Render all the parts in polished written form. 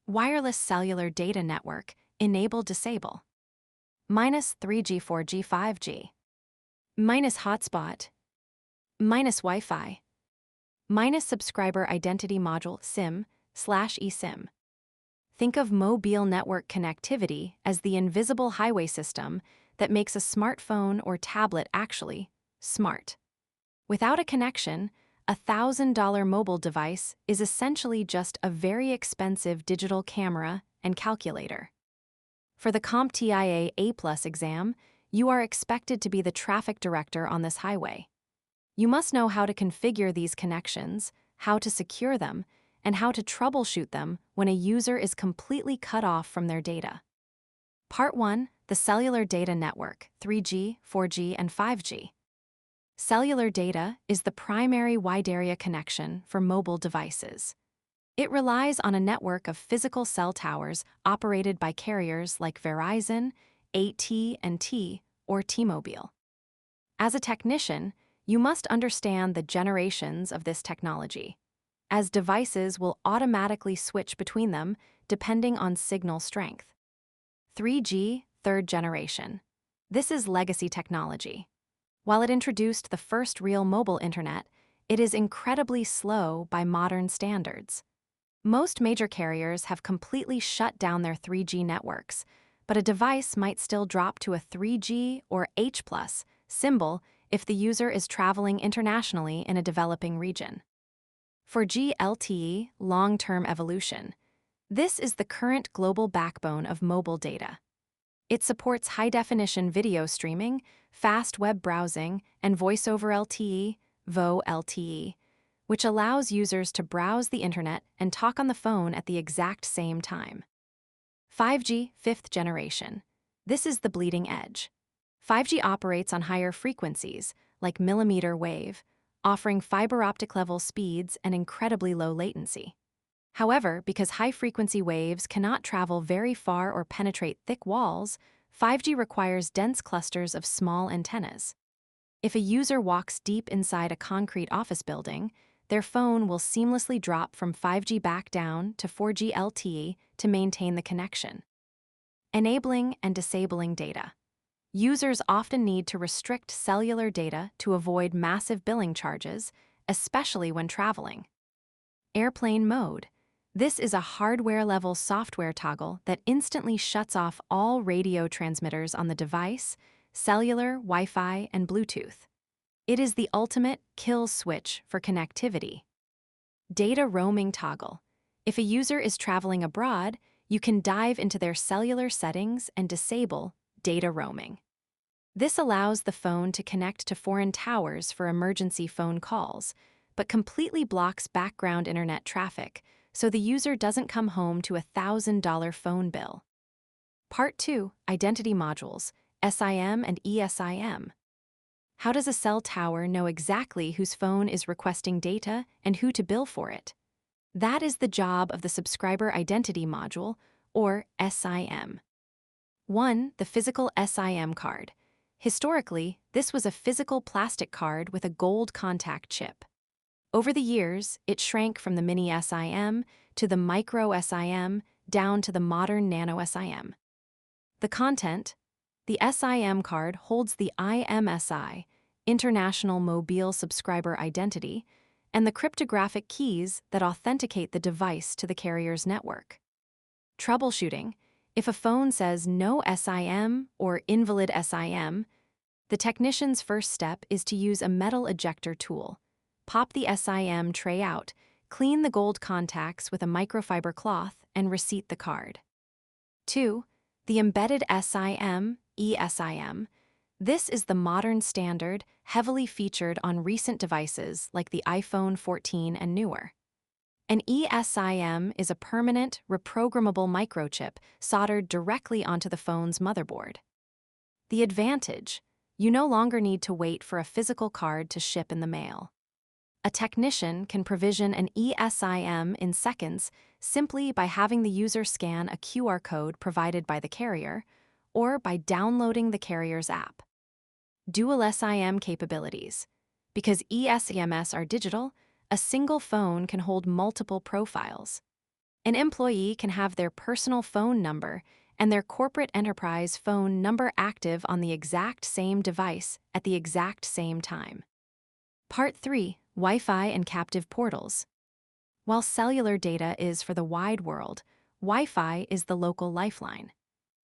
Wireless cellular data network, enable disable. Minus 3G 4G 5G. Minus hotspot. Minus Wi-Fi. Minus subscriber identity module SIM/eSIM. Think of mobile network connectivity as the invisible highway system that makes a smartphone or tablet actually smart. Without a connection, a $1,000 mobile device is essentially just a very expensive digital camera and calculator. For the CompTIA A+ exam, you are expected to be the traffic director on this highway. You must know how to configure these connections, how to secure them, and how to troubleshoot them when a user is completely cut off from their data. Part 1. The Cellular Data Network, 3G, 4G, and 5G. Cellular data is the primary wide area connection for mobile devices. It relies on a network of physical cell towers operated by carriers like Verizon, AT&T, or T-Mobile. As a technician, you must understand the generations of this technology, as devices will automatically switch between them depending on signal strength. 3G, third generation. This is legacy technology. While it introduced the first real mobile internet, it is incredibly slow by modern standards. Most major carriers have completely shut down their 3G networks, but a device might still drop to a 3G or H+ symbol if the user is traveling internationally in a developing region. 4G LTE, long-term evolution. This is the current global backbone of mobile data. It supports high-definition video streaming, fast web browsing, and Voice over LTE, VoLTE, LTE, which allows users to browse the internet and talk on the phone at the exact same time. 5G, fifth generation. This is the bleeding edge. 5G operates on higher frequencies, like millimeter wave, offering fiber optic level speeds and incredibly low latency. However, because high-frequency waves cannot travel very far or penetrate thick walls, 5G requires dense clusters of small antennas. If a user walks deep inside a concrete office building, their phone will seamlessly drop from 5G back down to 4G LTE to maintain the connection. Enabling and disabling data. Users often need to restrict cellular data to avoid massive billing charges, especially when traveling. Airplane mode. This is a hardware-level software toggle that instantly shuts off all radio transmitters on the device, cellular, Wi-Fi, and Bluetooth. It is the ultimate kill switch for connectivity. Data roaming toggle. If a user is traveling abroad, you can dive into their cellular settings and disable data roaming. This allows the phone to connect to foreign towers for emergency phone calls, but completely blocks background internet traffic, so the user doesn't come home to a $1,000 phone bill. Part 2. Identity modules, SIM and eSIM. How does a cell tower know exactly whose phone is requesting data and who to bill for it? That is the job of the Subscriber Identity Module, or SIM. 1. The physical SIM card. Historically, this was a physical plastic card with a gold contact chip. Over the years, it shrank from the mini SIM to the micro SIM down to the modern nano SIM. The content. The SIM card holds the IMSI, International Mobile Subscriber Identity, and the cryptographic keys that authenticate the device to the carrier's network. Troubleshooting. If a phone says no SIM or invalid SIM, the technician's first step is to use a metal ejector tool. Pop the SIM tray out, clean the gold contacts with a microfiber cloth, and reseat the card. 2. The embedded SIM, eSIM. This is the modern standard, heavily featured on recent devices like the iPhone 14 and newer. An eSIM is a permanent, reprogrammable microchip soldered directly onto the phone's motherboard. The advantage: you no longer need to wait for a physical card to ship in the mail. A technician can provision an eSIM in seconds simply by having the user scan a QR code provided by the carrier or by downloading the carrier's app. Dual SIM capabilities. Because eSIMs are digital, a single phone can hold multiple profiles. An employee can have their personal phone number and their corporate enterprise phone number active on the exact same device at the exact same time. Part 3. Wi-Fi and captive portals. While cellular data is for the wide world, Wi-Fi is the local lifeline.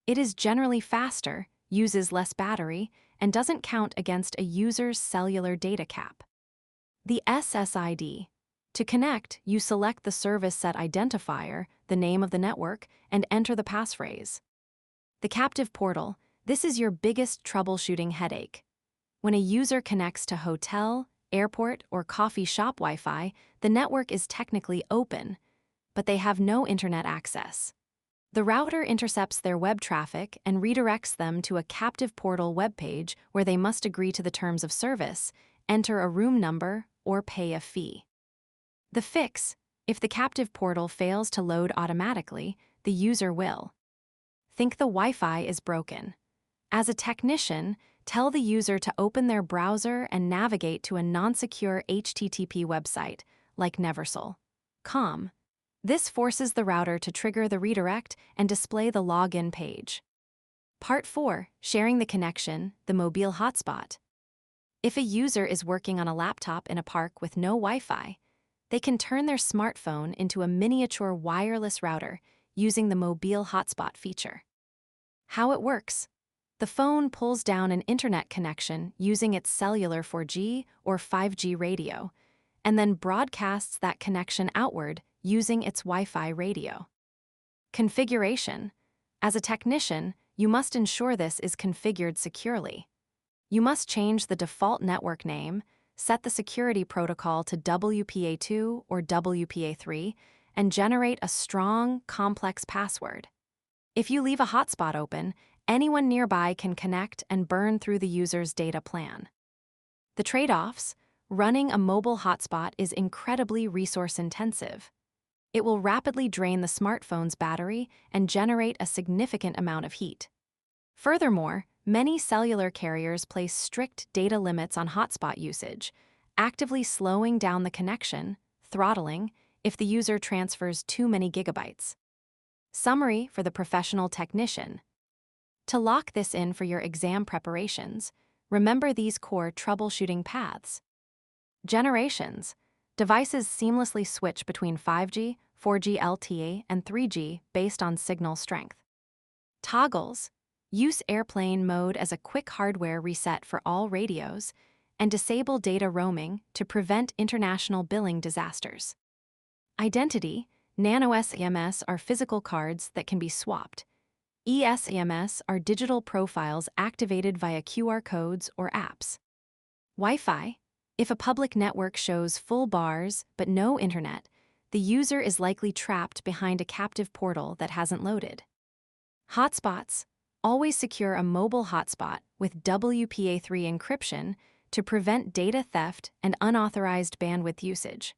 It is generally faster, uses less battery, and doesn't count against a user's cellular data cap. The SSID. To connect, you select the service set identifier, the name of the network, and enter the passphrase. The captive portal. This is your biggest troubleshooting headache. When a user connects to hotel, airport, or coffee shop Wi-Fi, the network is technically open, but they have no internet access. The router intercepts their web traffic and redirects them to a captive portal webpage where they must agree to the terms of service, enter a room number, or pay a fee. The fix: if the captive portal fails to load automatically, the user will think the Wi-Fi is broken. As a technician, tell the user to open their browser and navigate to a non-secure HTTP website, like Neversol.com. This forces the router to trigger the redirect and display the login page. Part 4. Sharing the connection, the mobile hotspot. If a user is working on a laptop in a park with no Wi-Fi, they can turn their smartphone into a miniature wireless router using the mobile hotspot feature. How it works: the phone pulls down an internet connection using its cellular 4G or 5G radio, and then broadcasts that connection outward using its Wi-Fi radio. Configuration: as a technician, you must ensure this is configured securely. You must change the default network name, set the security protocol to WPA2 or WPA3, and generate a strong, complex password. If you leave a hotspot open, anyone nearby can connect and burn through the user's data plan. The trade-offs: running a mobile hotspot is incredibly resource-intensive. It will rapidly drain the smartphone's battery and generate a significant amount of heat. Furthermore, many cellular carriers place strict data limits on hotspot usage, actively slowing down the connection, throttling, if the user transfers too many gigabytes. Summary for the professional technician. To lock this in for your exam preparations, remember these core troubleshooting paths. Generations. Devices seamlessly switch between 5G, 4G LTE, and 3G based on signal strength. Toggles. Use airplane mode as a quick hardware reset for all radios, and disable data roaming to prevent international billing disasters. Identity. Nano SEMS are physical cards that can be swapped. eSEMS are digital profiles activated via QR codes or apps. Wi-Fi. If a public network shows full bars but no internet, the user is likely trapped behind a captive portal that hasn't loaded. Hotspots. Always secure a mobile hotspot with WPA3 encryption to prevent data theft and unauthorized bandwidth usage.